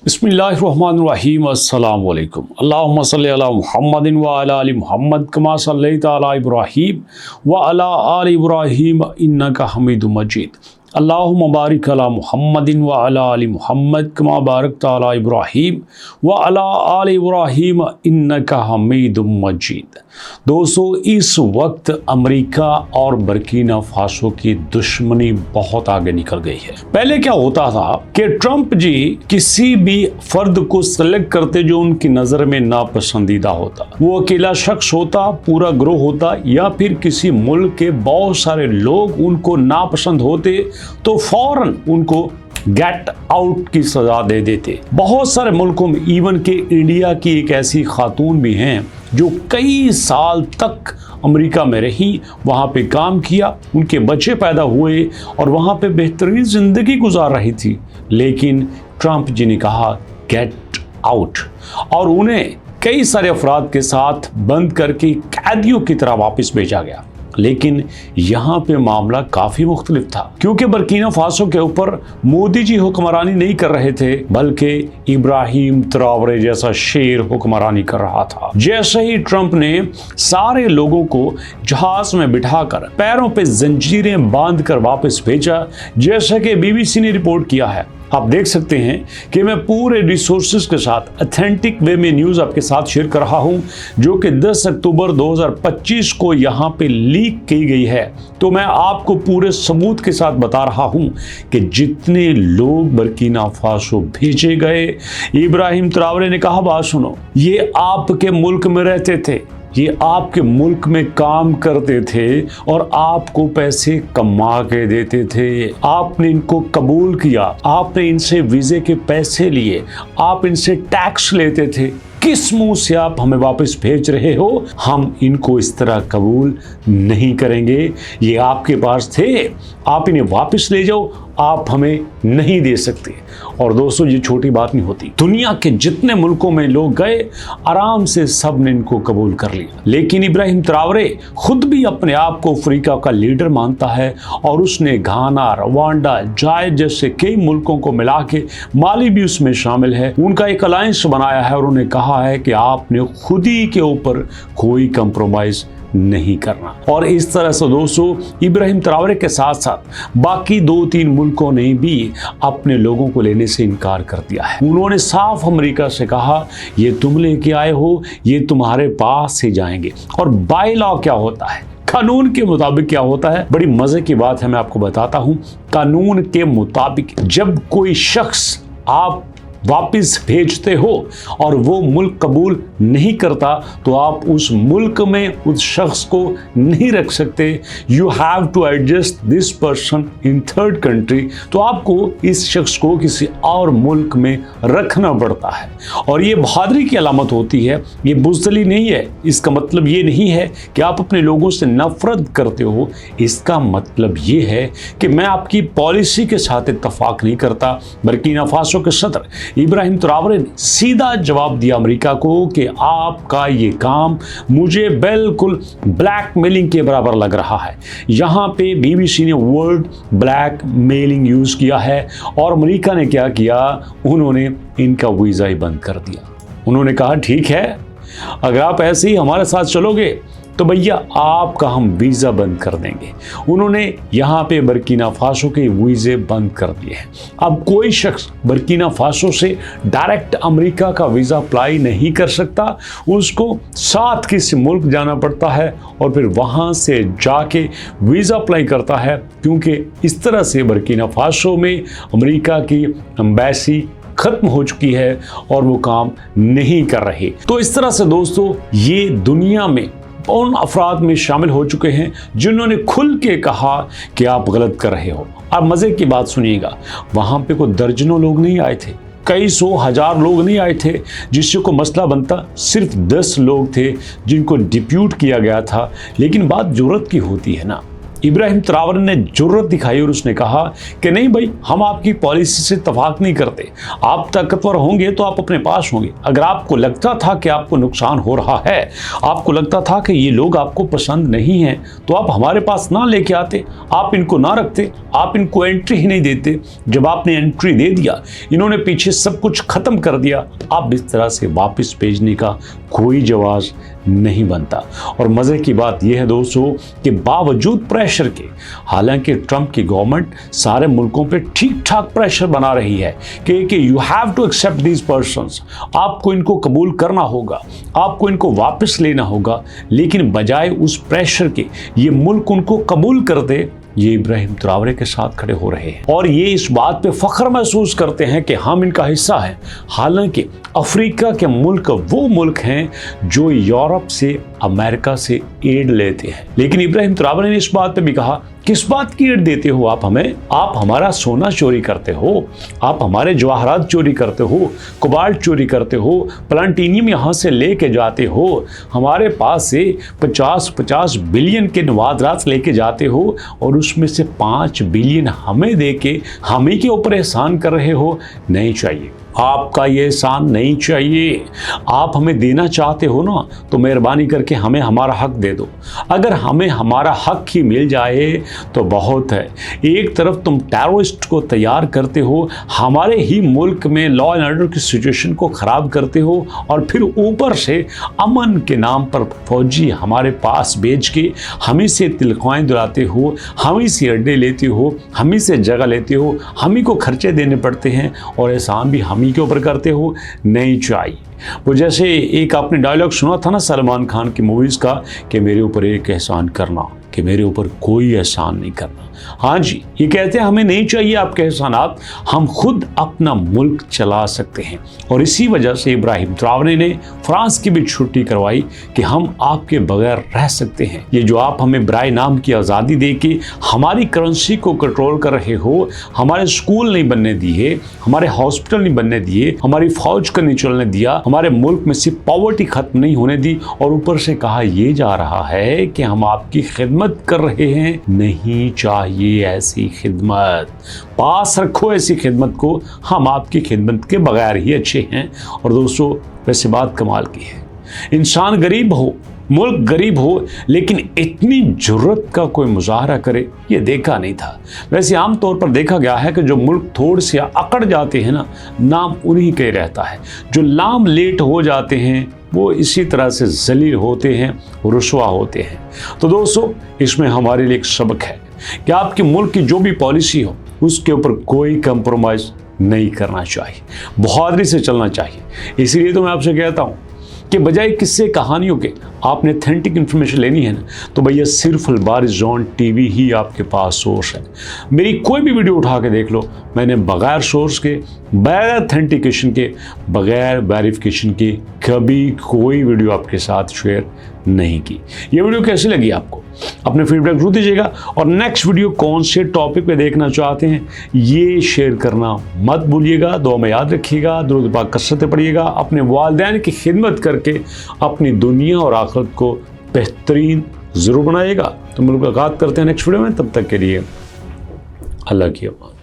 बिस्मिल्लाहिर्रहमानिर्रहीम अस्सलामु अलैकुम अल्लाहुम्मा सल्लि अला मुहम्मदिन व अला आलि मुहम्मद कमा सल्लैता अला इब्राहीम व अला आलि इब्राहीम इन्नका हमीदुम मजीद अल्लाहुम्मा बारिक अला मुहम्मदिन व अला आलि मुहम्मद कमा बारकता अला इब्राहीम व अला आलि इब्राहीम इन्नका हमीदुम मजीद। दोस्तों, इस वक्त अमेरिका और बर्किना फासो की दुश्मनी बहुत आगे निकल गई है। पहले क्या होता था कि ट्रंप जी किसी भी फर्द को सेलेक्ट करते जो उनकी नजर में नापसंदीदा होता, वो अकेला शख्स होता, पूरा ग्रोह होता, या फिर किसी मुल्क के बहुत सारे लोग उनको नापसंद होते तो फौरन उनको गेट आउट की सजा दे देते। बहुत सारे मुल्कों में, इवन के इंडिया की एक ऐसी खातून भी हैं जो कई साल तक अमेरिका में रही, वहाँ पे काम किया, उनके बच्चे पैदा हुए और वहाँ पे बेहतरीन ज़िंदगी गुजार रही थी। लेकिन ट्रंप जी ने कहा गेट आउट और उन्हें कई सारे अफराद के साथ बंद करके कैदियों की तरह वापस भेजा गया। लेकिन यहाँ पे मामला काफ़ी मुख्तलिफ था, क्योंकि बर्किना फासो के ऊपर मोदी जी हुक्मरानी नहीं कर रहे थे, बल्कि इब्राहिम ट्रावरे जैसा शेर हुक्मरानी कर रहा था। जैसे ही ट्रंप ने सारे लोगों को जहाज में बिठाकर पैरों पे जंजीरें बांधकर वापस भेजा, जैसा कि बीबीसी ने रिपोर्ट किया है। आप देख सकते हैं कि मैं पूरे रिसोर्सेज के साथ ऑथेंटिक वे में न्यूज़ आपके साथ शेयर कर रहा हूं, जो कि 10 अक्टूबर 2025 को यहां पे लीक की गई है। तो मैं आपको पूरे सबूत के साथ बता रहा हूं कि जितने लोग बर्किना फासो भेजे गए, इब्राहिम ट्रावरे ने कहा, बात सुनो, ये आपके मुल्क में रहते थे, ये आपके मुल्क में काम करते थे और आपको पैसे कमा के देते थे। आपने इनको कबूल किया, आपने इनसे वीज़े के पैसे लिए, आप इनसे टैक्स लेते थे। किस मुंह से आप हमें वापस भेज रहे हो? हम इनको इस तरह कबूल नहीं करेंगे। ये आपके पास थे, आप इन्हें वापस ले जाओ, आप हमें नहीं दे सकते। और दोस्तों, ये छोटी बात नहीं होती। दुनिया के जितने मुल्कों में लोग गए, आराम से सब ने इनको कबूल कर लिया। लेकिन इब्राहिम ट्रावरे खुद भी अपने आप को अफ्रीका का लीडर मानता है और उसने घाना, रवांडा, जायद जैसे कई मुल्कों को मिला के, माली भी उसमें शामिल है, उनका एक अलायंस बनाया है और उन्हें कहा है कि आपने खुद ही के ऊपर कोई कंप्रोमाइज नहीं करना। और इस तरह से दोस्तों, इब्राहिम ट्रावरे के साथ साथ बाकी 2-3 मुल्कों ने भी अपने लोगों को लेने से इनकार कर दिया है। उन्होंने साफ अमेरिका से कहा, ये तुम लेके आए हो, ये तुम्हारे पास से जाएंगे। और बाय लॉ क्या होता है, कानून के मुताबिक क्या होता है, बड़ी मजे की बात है, मैं आपको बताता हूं। कानून के मुताबिक जब कोई शख्स आप वापस भेजते हो और वो मुल्क कबूल नहीं करता, तो आप उस मुल्क में उस शख्स को नहीं रख सकते। You have to adjust this person in third country. तो आपको इस शख्स को किसी और मुल्क में रखना पड़ता है। और ये बहादुरी की अलामत होती है, ये बुज़दिली नहीं है। इसका मतलब ये नहीं है कि आप अपने लोगों से नफरत करते हो। इसका मतलब ये है कि मैं आपकी पॉलिसी के साथ इत्तफाक नहीं करता। बर्किना फासो के सदर इब्राहिम ट्रावरे ने सीधा जवाब दिया अमेरिका को कि आपका ये काम मुझे बिल्कुल ब्लैकमेलिंग के बराबर लग रहा है। यहाँ पे बीबीसी ने वर्ड ब्लैकमेलिंग यूज़ किया है और अमेरिका ने क्या किया, उन्होंने इनका वीज़ा ही बंद कर दिया। उन्होंने कहा, ठीक है, अगर आप ऐसे ही हमारे साथ चलोगे तो भैया आपका हम वीज़ा बंद कर देंगे। उन्होंने यहाँ पे बर्किना फासो के वीज़े बंद कर दिए हैं। अब कोई शख्स बर्किना फासो से डायरेक्ट अमेरिका का वीज़ा अप्लाई नहीं कर सकता, उसको साथ किसी मुल्क जाना पड़ता है और फिर वहाँ से जाके वीज़ा अप्लाई करता है, क्योंकि इस तरह से बर्किना फासो में अमेरिका की एम्बेसी खत्म हो चुकी है और वो काम नहीं कर रही। तो इस तरह से दोस्तों, ये दुनिया में उन अफराद में शामिल हो चुके हैं जिन्होंने खुल के कहा कि आप गलत कर रहे हो। अब मज़े की बात सुनिएगा, वहाँ पे कोई दर्जनों लोग नहीं आए थे, कई सौ हजार लोग नहीं आए थे जिससे को मसला बनता। सिर्फ 10 लोग थे जिनको डिप्यूट किया गया था। लेकिन बात ज़रूरत की होती है ना, इब्राहिम त्रावरे ने जुर्रत दिखाई और उसने कहा कि नहीं भाई, हम आपकी पॉलिसी से इत्तेफाक नहीं करते। आप ताकतवर होंगे तो आप अपने पास होंगे। अगर आपको लगता था कि आपको नुकसान हो रहा है, आपको लगता था कि ये लोग आपको पसंद नहीं हैं, तो आप हमारे पास ना लेके आते, आप इनको ना रखते, आप इनको एंट्री ही नहीं देते। जब आपने एंट्री दे दिया, इन्होंने पीछे सब कुछ खत्म कर दिया, आप इस तरह से वापस भेजने का कोई जवाब नहीं बनता। और मज़े की बात यह है दोस्तों कि बावजूद प्रेशर के, हालांकि ट्रंप की गवर्नमेंट सारे मुल्कों पे ठीक ठाक प्रेशर बना रही है कि you have to accept these persons, आपको इनको कबूल करना होगा, आपको इनको वापस लेना होगा, लेकिन बजाय उस प्रेशर के ये मुल्क उनको कबूल कर दे, ये इब्राहिम त्रावरे के साथ खड़े हो रहे हैं और ये इस बात पे फख्र महसूस करते हैं कि हम इनका हिस्सा हैं। हालांकि अफ्रीका के मुल्क वो मुल्क हैं जो यूरोप से, अमेरिका से एड लेते हैं। लेकिन इब्राहिम त्रावरे ने इस बात पे भी कहा, किस बात की एड देते हो आप हमें? आप हमारा सोना चोरी करते हो, आप हमारे जवाहरात चोरी करते हो, कोबाल्ट चोरी करते हो, प्लाटिनियम यहाँ से लेके जाते हो, हमारे पास से 50-50 बिलियन के नवादरात लेके जाते हो और उसमें से 5 बिलियन हमें दे के हम ही के ऊपर एहसान कर रहे हो। नहीं चाहिए, आपका ये एहसान नहीं चाहिए। आप हमें देना चाहते हो ना, तो मेहरबानी करके हमें हमारा हक दे दो। अगर हमें हमारा हक ही मिल जाए तो बहुत है। एक तरफ तुम टेररिस्ट को तैयार करते हो, हमारे ही मुल्क में लॉ एंड ऑर्डर की सिचुएशन को ख़राब करते हो, और फिर ऊपर से अमन के नाम पर फौजी हमारे पास भेज के हमी से तिलकवाएँ दिलाते हो, हमी से अड्डे लेते हो, हमी से जगह लेते हो, हमी को खर्चे देने पड़ते हैं और एहसान भी हमी के ऊपर करते हो। नहीं चाहिए। वो जैसे एक आपने डायलॉग सुना था ना सलमान खान की मूवीज़ का कि मेरे ऊपर एक एहसान करना, कि मेरे ऊपर कोई एहसान नहीं करना। हाँ जी, ये कहते हैं हमें नहीं चाहिए आपके एहसानात, हम खुद अपना मुल्क चला सकते हैं। और इसी वजह से इब्राहिम त्रावरे ने फ्रांस की भी छुट्टी करवाई कि हम आपके बगैर रह सकते हैं। ये जो आप हमें बराए नाम की आज़ादी दे के हमारी करेंसी को कंट्रोल कर रहे हो, हमारे स्कूल नहीं बनने दिए, हमारे हॉस्पिटल नहीं बनने दिए, हमारी फौज का नहीं चलने दिया, हमारे मुल्क में से पॉवर्टी खत्म नहीं होने दी, और ऊपर से कहा यह जा रहा है कि हम आपकी खिदमत कर रहे हैं। नहीं चाहिए ऐसी खिदमत, पास रखो ऐसी खिदमत को, हम आपकी खिदमत के बगैर ही अच्छे हैं। और दोस्तों वैसे बात कमाल की है, इंसान गरीब हो, मुल्क गरीब हो, लेकिन इतनी जुर्रत का कोई मुजाहरा करे ये देखा नहीं था। वैसे आम तौर पर देखा गया है कि जो मुल्क थोड़े से अकड़ जाते हैं ना, नाम उन्हीं के रहता है। जो लाम लेट हो जाते हैं वो इसी तरह से जलील होते हैं, रुसवा होते हैं। तो दोस्तों इसमें हमारे लिए एक सबक है कि आपके मुल्क की जो भी पॉलिसी हो उसके ऊपर कोई कंप्रोमाइज़ नहीं करना चाहिए, बहादुरी से चलना चाहिए। इसीलिए तो मैं आपसे कहता हूँ कि बजाय किस्से कहानियों के आपने ऑथेंटिक इन्फॉर्मेशन लेनी है ना, तो भैया सिर्फ अलबारिश जोन टीवी ही आपके पास सोर्स है। मेरी कोई भी वीडियो उठा के देख लो, मैंने बगैर सोर्स के, बगैर ऑथेंटिकेशन के, बगैर वेरिफिकेशन के कभी कोई वीडियो आपके साथ शेयर नहीं की। ये वीडियो कैसी लगी आपको? अपने फीडबैक जरूर दीजिएगा, और नेक्स्ट वीडियो कौन से टॉपिक पे देखना चाहते हैं ये शेयर करना मत भूलिएगा। दुआ में याद रखिएगा, दुरूद पाक कसरत पढ़िएगा, अपने वालिदैन की खिदमत करके अपनी दुनिया और आखिरत को बेहतरीन ज़रूर बनाइएगा। तो मुलाकात करते हैं नेक्स्ट वीडियो में, तब तक के लिए अल्लाह की अमान।